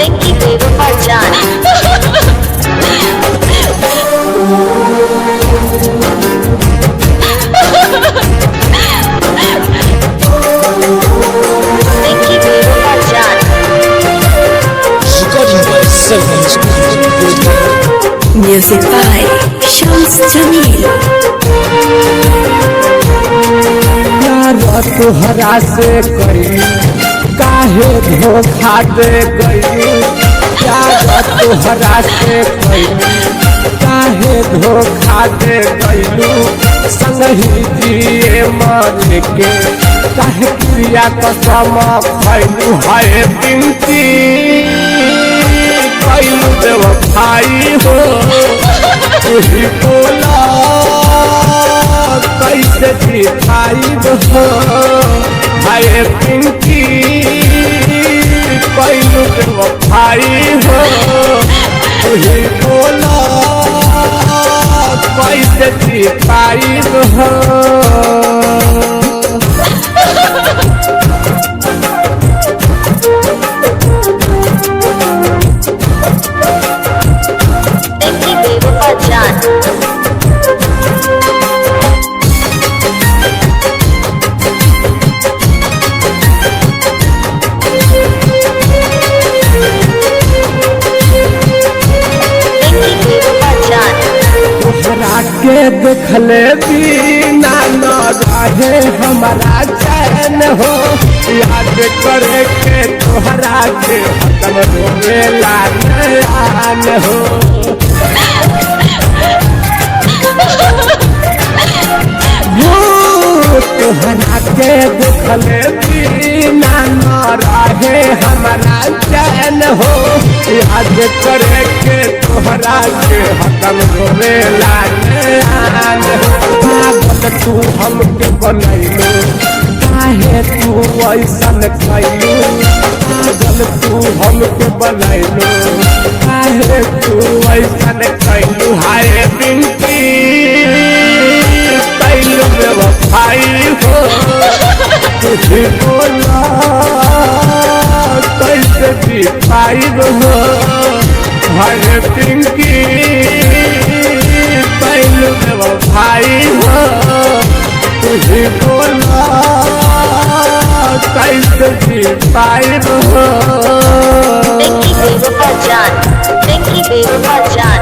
पिंकी बेवफा जान। पिंकी बेवफा जान। Recording by Selvan Studio. Music by Shams Jamil. प्यार तोहरा से कई काहे धोखा दे गई। प्यार तोहरा से कई काहे धोखा दे गईलू। संगही जिए मर के काहे क्रिया कसम खैलू। है पिंकी कैलू बेवफाई हो। तुही बोला कैसे दिखाई हो। हाय पिंकी कैलू बेवफाई हो। तुही बोला कैसे दिखाई हो। पिंकी बेवफा जान। पिंकी बेवफा जान। तोहरा के देखले बिना न रहे हमारा चैन हो। याद करे के तोहरा के हतम रोवेला नयान हो। तोहरा के देखले बिना न रहे हमारा चैन हो। याद करे के तोहरा के हतम रोवेला नयान हो। पागल तू हमके बनैलू काहे तू ऐसन कैलू। पागल तू हमके बनैलू काहे तू ऐसन कैलू। हाय पिंकी कैलू बेवफाई हो। तुझे बोला कैसे दिखाई हो। हाय पिंकी कैलू बेवफाई हो। तुझे बोला कैसे दिखाई हो। पिंकी बेवफा जान। पिंकी बेवफा जान।